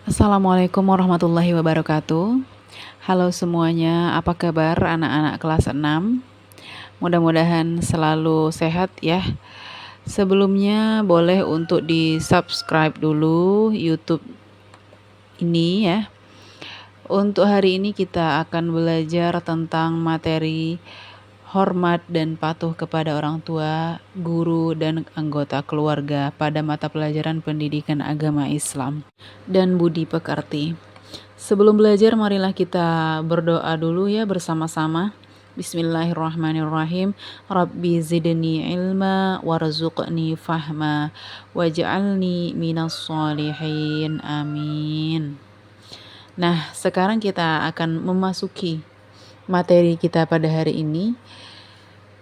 Assalamualaikum warahmatullahi wabarakatuh. Halo semuanya, apa kabar anak-anak kelas 6? Mudah-mudahan selalu sehat ya. Sebelumnya boleh untuk di-subscribe dulu YouTube ini ya. Untuk hari ini kita akan belajar tentang materi hormat dan patuh kepada orang tua, guru, dan anggota keluarga pada mata pelajaran pendidikan agama Islam dan budi pekerti. Sebelum belajar, marilah kita berdoa dulu ya bersama-sama. Bismillahirrahmanirrahim. Rabbi zidni ilma warzuqni fahma waj'alni minas solihin. Amin. Nah, sekarang kita akan memasuki materi kita pada hari ini.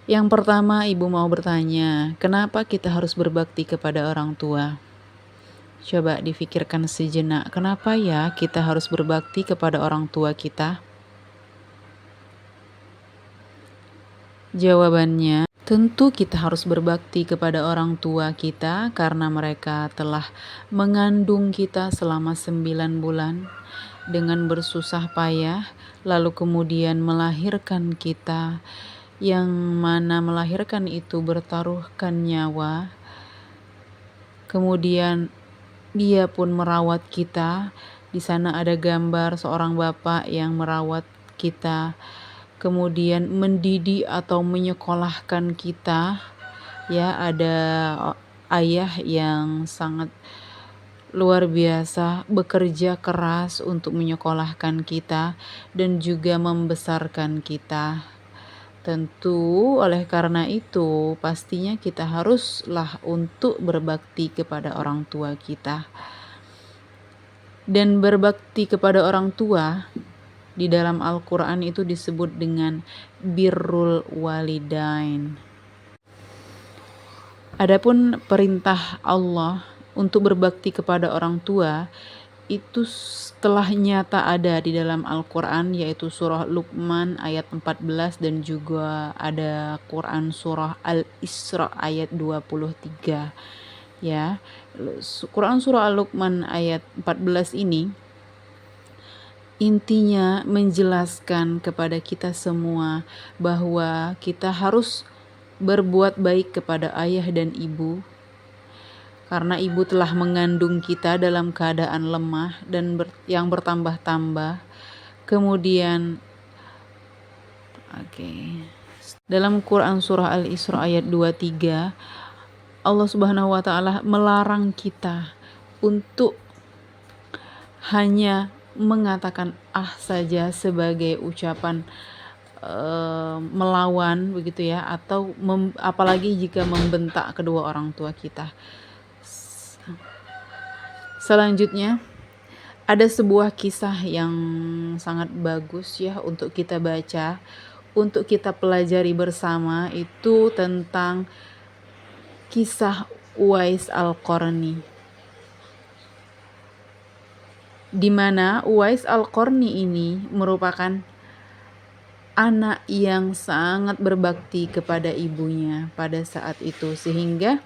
Yang pertama, Ibu mau bertanya, kenapa kita harus berbakti kepada orang tua? Coba difikirkan sejenak, kenapa ya kita harus berbakti kepada orang tua kita? Jawabannya, tentu kita harus berbakti kepada orang tua kita karena mereka telah mengandung kita selama 9 bulan dengan bersusah payah, lalu kemudian melahirkan kita, yang mana melahirkan itu bertaruhkan nyawa. Kemudian dia pun merawat kita. Di sana ada gambar seorang bapak yang merawat kita, kemudian mendidik atau menyekolahkan kita. Ya, ada ayah yang sangat luar biasa bekerja keras untuk menyekolahkan kita dan juga membesarkan kita. Tentu oleh karena itu pastinya kita haruslah untuk berbakti kepada orang tua kita. Dan berbakti kepada orang tua di dalam Al-Quran itu disebut dengan birrul walidain. Adapun perintah Allah untuk berbakti kepada orang tua itu telah nyata ada di dalam Al-Quran, yaitu surah Luqman ayat 14 dan juga ada Quran surah Al-Isra ayat 23. Ya, Quran surah Al-Luqman ayat 14 ini intinya menjelaskan kepada kita semua bahwa kita harus berbuat baik kepada ayah dan ibu, karena ibu telah mengandung kita dalam keadaan lemah dan yang bertambah-tambah. Kemudian dalam Quran surah Al-Isra ayat 23, Allah Subhanahu wa taala melarang kita untuk hanya mengatakan saja sebagai ucapan melawan begitu ya, atau apalagi jika membentak kedua orang tua kita. Selanjutnya ada sebuah kisah yang sangat bagus ya untuk kita baca, untuk kita pelajari bersama, itu tentang kisah Uwais Al-Qarni, di mana Uwais Al-Qarni ini merupakan anak yang sangat berbakti kepada ibunya pada saat itu, sehingga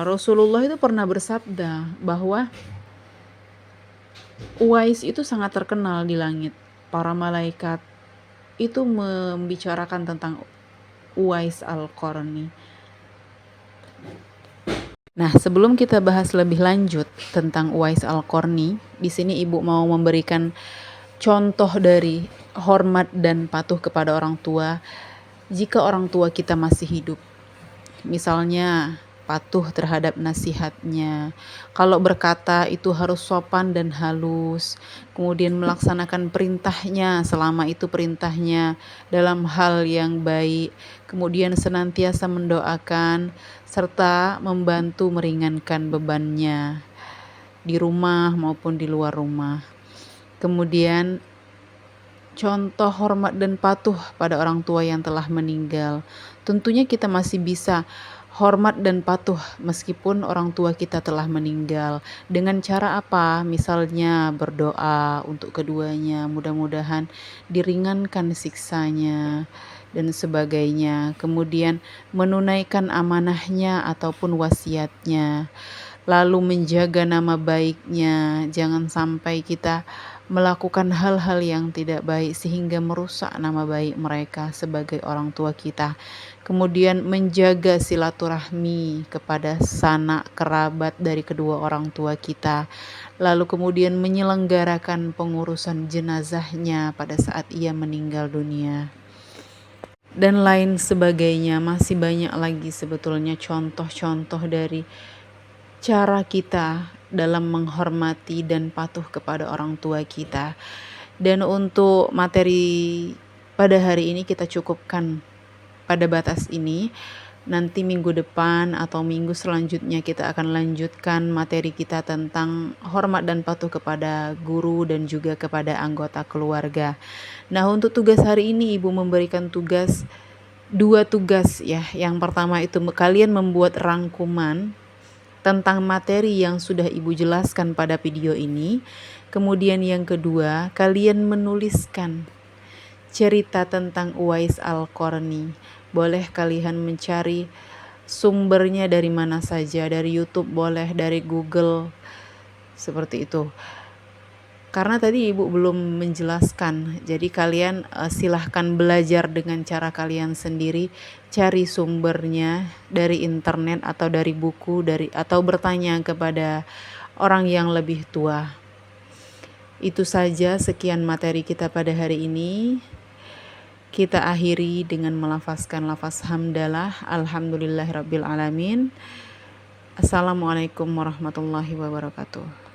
Rasulullah itu pernah bersabda bahwa Uwais itu sangat terkenal di langit. Para malaikat itu membicarakan tentang Uwais Al-Qarni. Nah, sebelum kita bahas lebih lanjut tentang Uwais Al-Qarni, di sini Ibu mau memberikan contoh dari hormat dan patuh kepada orang tua jika orang tua kita masih hidup. Misalnya patuh terhadap nasihatnya. Kalau berkata itu harus sopan dan halus. Kemudian melaksanakan perintahnya selama itu perintahnya dalam hal yang baik. Kemudian senantiasa mendoakan serta membantu meringankan bebannya di rumah maupun di luar rumah. Kemudian contoh hormat dan patuh pada orang tua yang telah meninggal. Tentunya kita masih bisa hormat dan patuh meskipun orang tua kita telah meninggal. Dengan cara apa? Misalnya berdoa untuk keduanya, mudah-mudahan diringankan siksanya dan sebagainya. Kemudian menunaikan amanahnya ataupun wasiatnya. lalu menjaga nama baiknya. Jangan sampai kita melakukan hal-hal yang tidak baik sehingga merusak nama baik mereka sebagai orang tua kita. Kemudian menjaga silaturahmi kepada sanak kerabat dari kedua orang tua kita. Lalu kemudian menyelenggarakan pengurusan jenazahnya pada saat ia meninggal dunia. Dan lain sebagainya, masih banyak lagi sebetulnya contoh-contoh dari cara kita dalam menghormati dan patuh kepada orang tua kita. Dan untuk materi pada hari ini kita cukupkan pada batas ini. Nanti minggu depan atau minggu selanjutnya kita akan lanjutkan materi kita tentang hormat dan patuh kepada guru dan juga kepada anggota keluarga. Nah, untuk tugas hari ini Ibu memberikan dua tugas ya. Yang pertama itu kalian membuat rangkuman tentang materi yang sudah Ibu jelaskan pada video ini. Kemudian yang kedua, kalian menuliskan cerita tentang Uwais Al-Qarni. Boleh kalian mencari sumbernya dari mana saja, dari YouTube boleh, dari Google, seperti itu. Karena tadi Ibu belum menjelaskan, jadi kalian silahkan belajar dengan cara kalian sendiri, cari sumbernya dari internet atau dari buku, atau bertanya kepada orang yang lebih tua. Itu saja, sekian materi kita pada hari ini. Kita akhiri dengan melafazkan lafaz hamdalah, alhamdulillahirabbil alamin. Assalamualaikum warahmatullahi wabarakatuh.